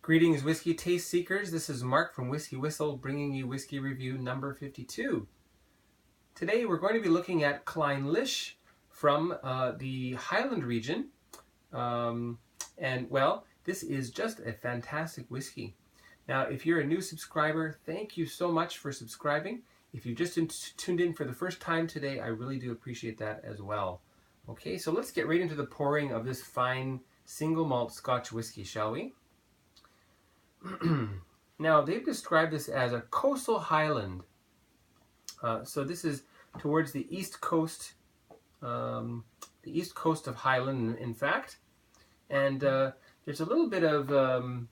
Greetings, whiskey taste seekers. This is Mark from WhiskyWhistle bringing you whiskey review number 52. Today we're going to be looking at Clynelish from the Highland region. This is just a fantastic whiskey. Now, if you're a new subscriber, thank you so much for subscribing. If you just tuned in for the first time today, I really do appreciate that as well. Okay, so let's get right into the pouring of this fine single malt Scotch whiskey, shall we? Now, they've described this as a coastal Highland. So this is towards the east coast of Highland, in fact. And there's a little bit of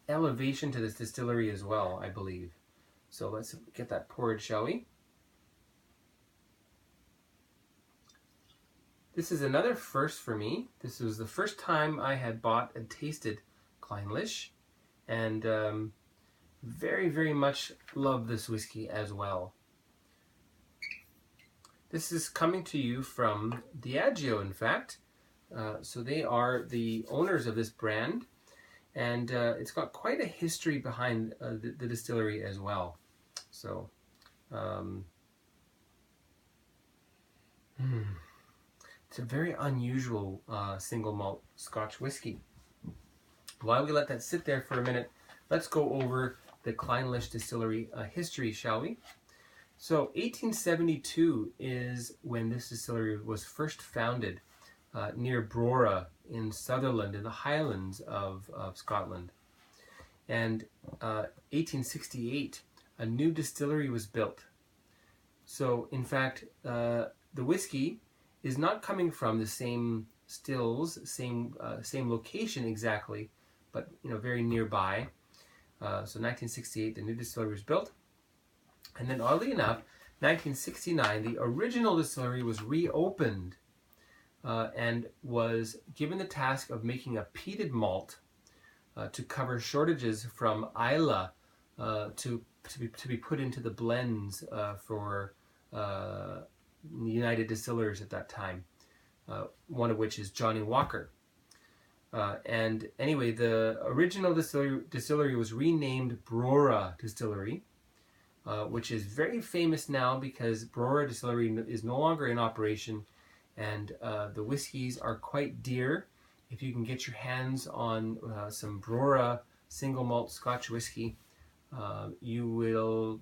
elevation to this distillery as well, I believe. So let's get that poured, shall we? This is another first for me. This was the first time I had bought and tasted Clynelish, and very, very much love this whiskey as well. This is coming to you from Diageo, in fact. So they are the owners of this brand, and it's got quite a history behind the distillery as well. So it's a very unusual single malt Scotch whiskey. While we let that sit there for a minute, let's go over the Clynelish distillery history, shall we? So 1872 is when this distillery was first founded near Brora in Sutherland in the Highlands of Scotland. And 1868, a new distillery was built. So in fact, the whiskey is not coming from the same stills, same location exactly, but very nearby. So 1968, the new distillery was built, and then oddly enough, 1969, the original distillery was reopened and was given the task of making a peated malt to cover shortages from Islay to be put into the blends for United Distillers at that time. One of which is Johnny Walker. And anyway, the original distillery was renamed Brora Distillery, which is very famous now because Brora Distillery is no longer in operation, and the whiskeys are quite dear. If you can get your hands on some Brora single malt Scotch whiskey, it'd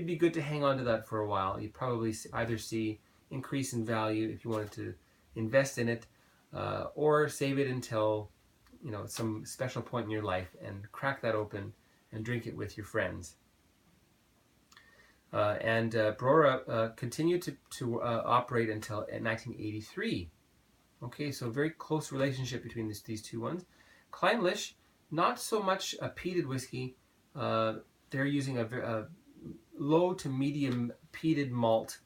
be good to hang on to that for a while. You'd probably either see increase in value if you wanted to invest in it, or save it until some special point in your life and crack that open and drink it with your friends. And Brora continued to operate until 1983. Okay, so a very close relationship between these two ones. Clynelish, not so much a peated whiskey. They're using a low to medium peated malt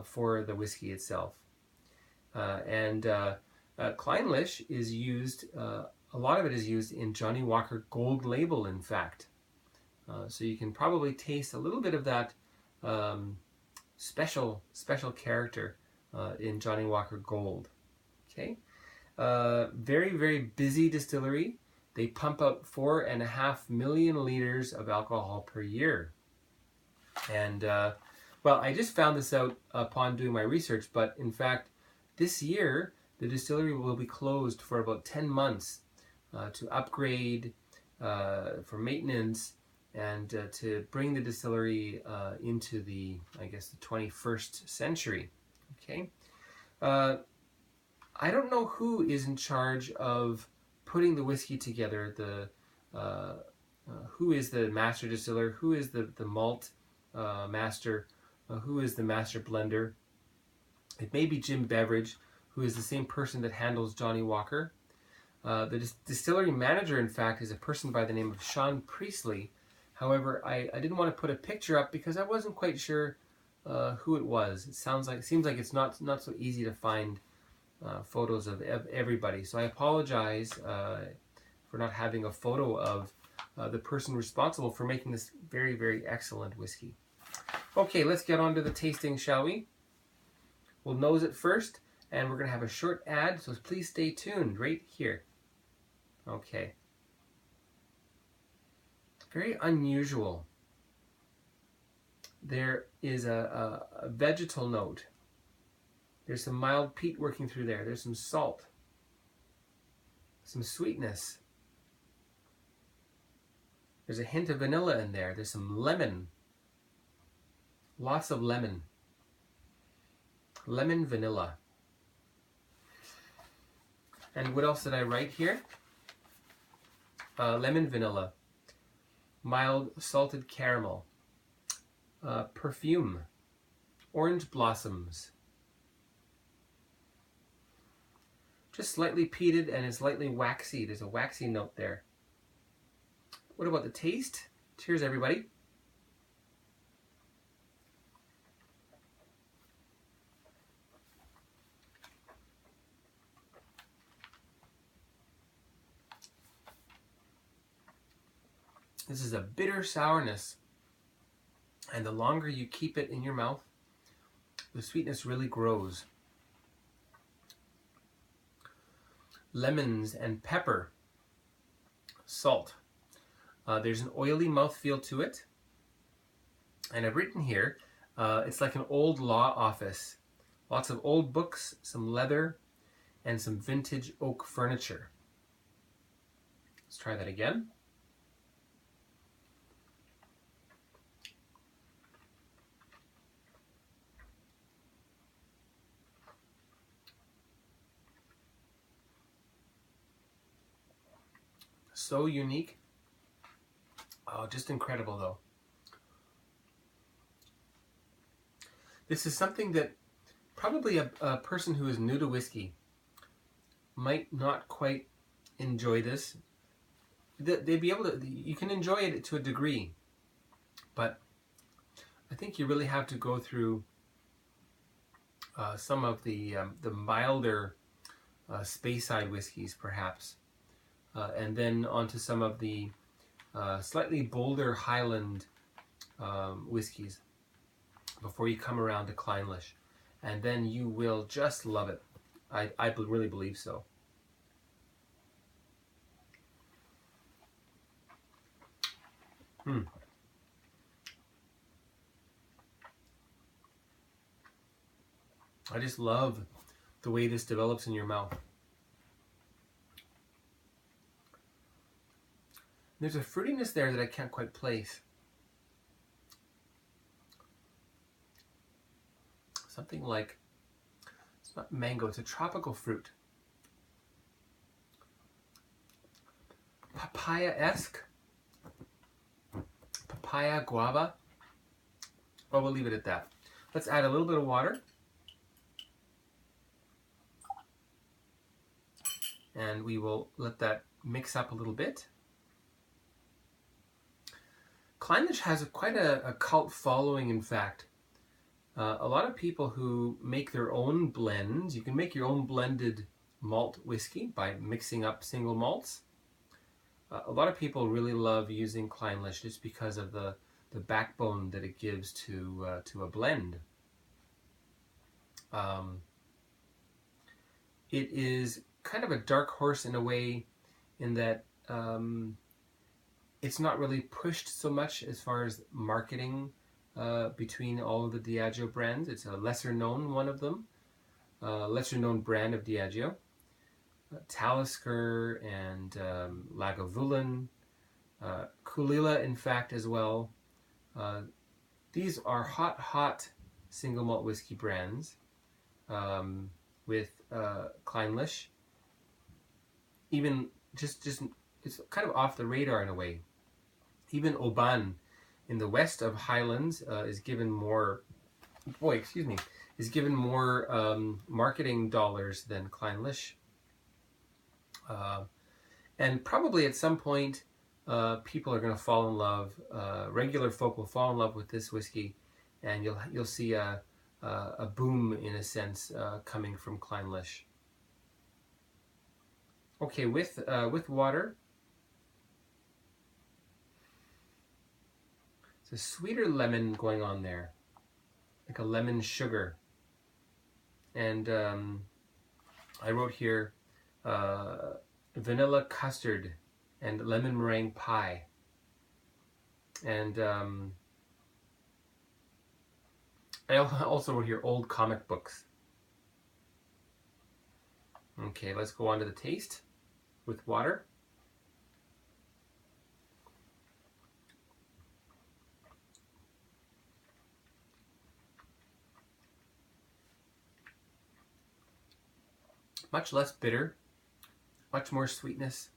for the whiskey itself. Clynelish is used, a lot of it is used in Johnny Walker Gold Label, in fact. So you can probably taste a little bit of that special character in Johnny Walker Gold. Okay, very, very busy distillery. They pump out 4.5 million liters of alcohol per year. And well, I just found this out upon doing my research, but in fact, this year the distillery will be closed for about 10 months to upgrade, for maintenance, and to bring the distillery into the 21st century. Okay, I don't know who is in charge of putting the whiskey together. Who is the master distiller? Who is the malt master? Who is the master blender? It may be Jim Beveridge, who is the same person that handles Johnny Walker. The distillery manager, in fact, is a person by the name of Sean Priestley. However, I didn't want to put a picture up because I wasn't quite sure who it was. It seems like it's not so easy to find photos of everybody. So I apologize for not having a photo of the person responsible for making this very, very excellent whiskey. Okay, let's get on to the tasting, shall we? We'll nose it first, and we're going to have a short ad, so please stay tuned right here. Okay, Very unusual. There is a vegetal note. There's some mild peat working through there. There's some salt, some sweetness. There's a hint of vanilla in there. There's some lemon. Lots of lemon. Lemon vanilla. And what else did I write here? Lemon vanilla. Mild salted caramel. Perfume. Orange blossoms. Just slightly peated and it's lightly waxy. There's a waxy note there. What about the taste? Cheers, everybody. This is a bitter sourness, and the longer you keep it in your mouth, the sweetness really grows. Lemons and pepper, salt. There's an oily mouthfeel to it, and I've written here, it's like an old law office. Lots of old books, some leather, and some vintage oak furniture. Let's try that again. So unique. Oh, just incredible though. This is something that probably a person who is new to whiskey might not quite enjoy this. They'd be able to, you can enjoy it to a degree, but I think you really have to go through some of the milder Speyside whiskeys perhaps. And then onto some of the slightly bolder Highland whiskeys before you come around to Clynelish. And then you will just love it. I really believe so. I just love the way this develops in your mouth. There's a fruitiness there that I can't quite place. Something like, it's not mango, it's a tropical fruit. Papaya-esque. Papaya, guava. Well, we'll leave it at that. Let's add a little bit of water. And we will let that mix up a little bit. Clynelish has quite a cult following, in fact. A lot of people who make their own blends, you can make your own blended malt whiskey by mixing up single malts. A lot of people really love using Clynelish just because of the backbone that it gives to a blend. It is kind of a dark horse in a way in that it's not really pushed so much as far as marketing between all of the Diageo brands. It's a lesser known one of them, lesser known brand of Diageo. Talisker and Lagavulin, Kulila in fact as well. These are hot single malt whiskey brands with Clynelish. Even just it's kind of off the radar in a way. Even Oban in the west of Highlands is given more, is given more marketing dollars than Clynelish. And probably at some point people are going to fall in love, regular folk will fall in love with this whiskey, and you'll see a boom in a sense coming from Clynelish. Okay, with water, it's a sweeter lemon going on there, like a lemon sugar. And I wrote here vanilla custard and lemon meringue pie. And I also wrote here old comic books. Okay, let's go on to the taste with water. Much less bitter, much more sweetness.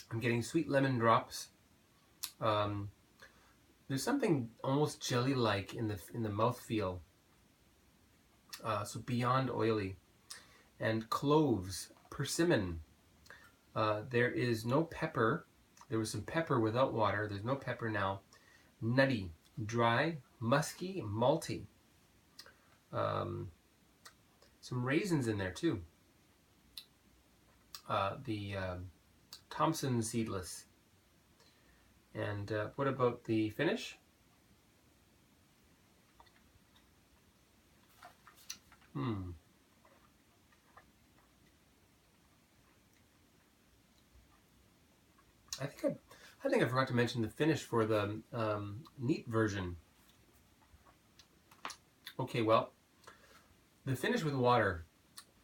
I'm getting sweet lemon drops. There's something almost jelly-like in the mouthfeel, so beyond oily. And cloves, persimmon. There is no pepper. There was some pepper without water. There's no pepper now. Nutty, dry, musky, malty. Some raisins in there too. The Thompson seedless. And what about the finish? I think I forgot to mention the finish for the neat version. Okay, well, the finish with water,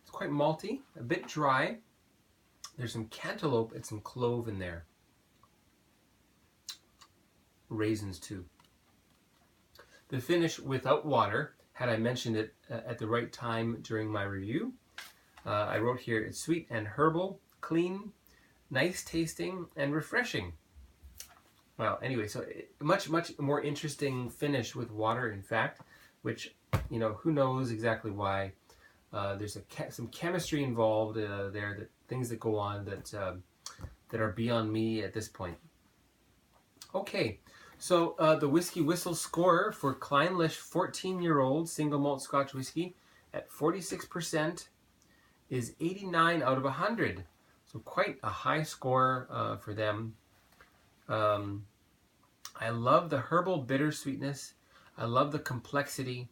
it's quite malty, a bit dry. There's some cantaloupe and some clove in there. Raisins too. The finish without water, had I mentioned it at the right time during my review, I wrote here, it's sweet and herbal, clean, nice tasting, and refreshing. Well, anyway, so much more interesting finish with water, in fact, which, you know, who knows exactly why. There's some chemistry involved there, that things that go on that are beyond me at this point. Okay, so the WhiskyWhistle score for Clynelish 14-year-old single malt Scotch whiskey at 46% is 89 out of 100. So quite a high score for them. I love the herbal bitter sweetness. I love the complexity.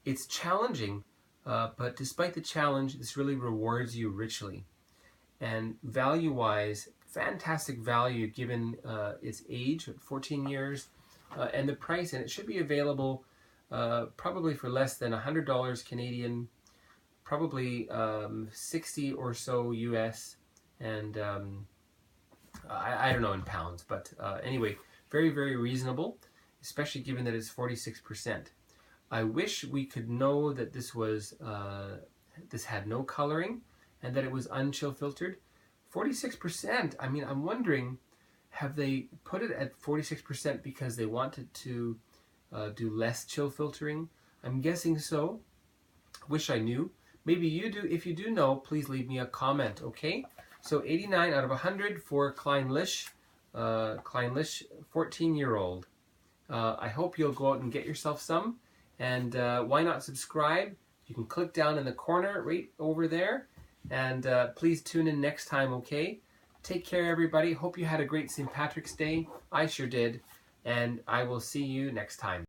It's challenging, but despite the challenge, this really rewards you richly. And value-wise, fantastic value given its age, 14 years, and the price. And it should be available probably for less than $100 Canadian, probably 60 or so US, and I don't know in pounds, but anyway, very, very reasonable, especially given that it's 46%. I wish we could know that this was this had no coloring and that it was unchill filtered. 46%, I mean, I'm wondering, have they put it at 46% because they wanted to do less chill filtering? I'm guessing so. Wish I knew. Maybe you do. If you do know, please leave me a comment, okay? So 89 out of 100 for Clynelish, 14-year-old. I hope you'll go out and get yourself some. And why not subscribe? You can click down in the corner right over there. And please tune in next time, okay? Take care, everybody. Hope you had a great St. Patrick's Day. I sure did. And I will see you next time.